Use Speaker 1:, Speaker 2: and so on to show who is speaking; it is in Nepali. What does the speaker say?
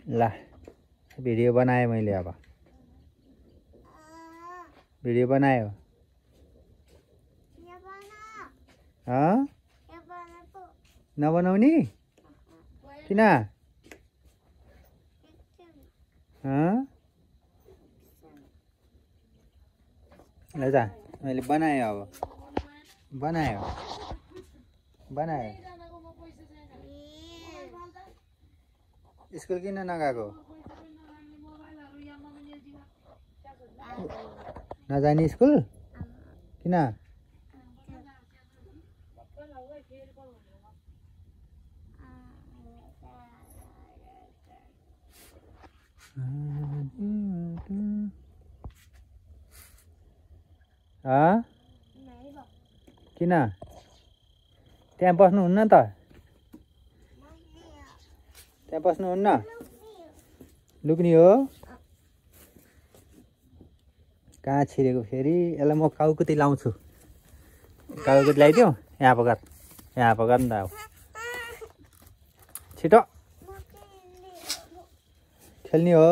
Speaker 1: ला भिडियो बनाएँ मैले अब भिडियो बनायो नबनाउने किन ल जा मैले बनाएँ अब बनायो स्कुल किन नगएको नजाने स्कुल किन किन त्यहाँ बस्नुहुन्न त त्यहाँ बस्नुहुन्न लुक्ने हो कहाँ छिरेको फेरि यसलाई म काउकुती लाउँछु काउकुती लगाइदियो यहाँ पकाएर नि त अब छिटो खेल्ने हो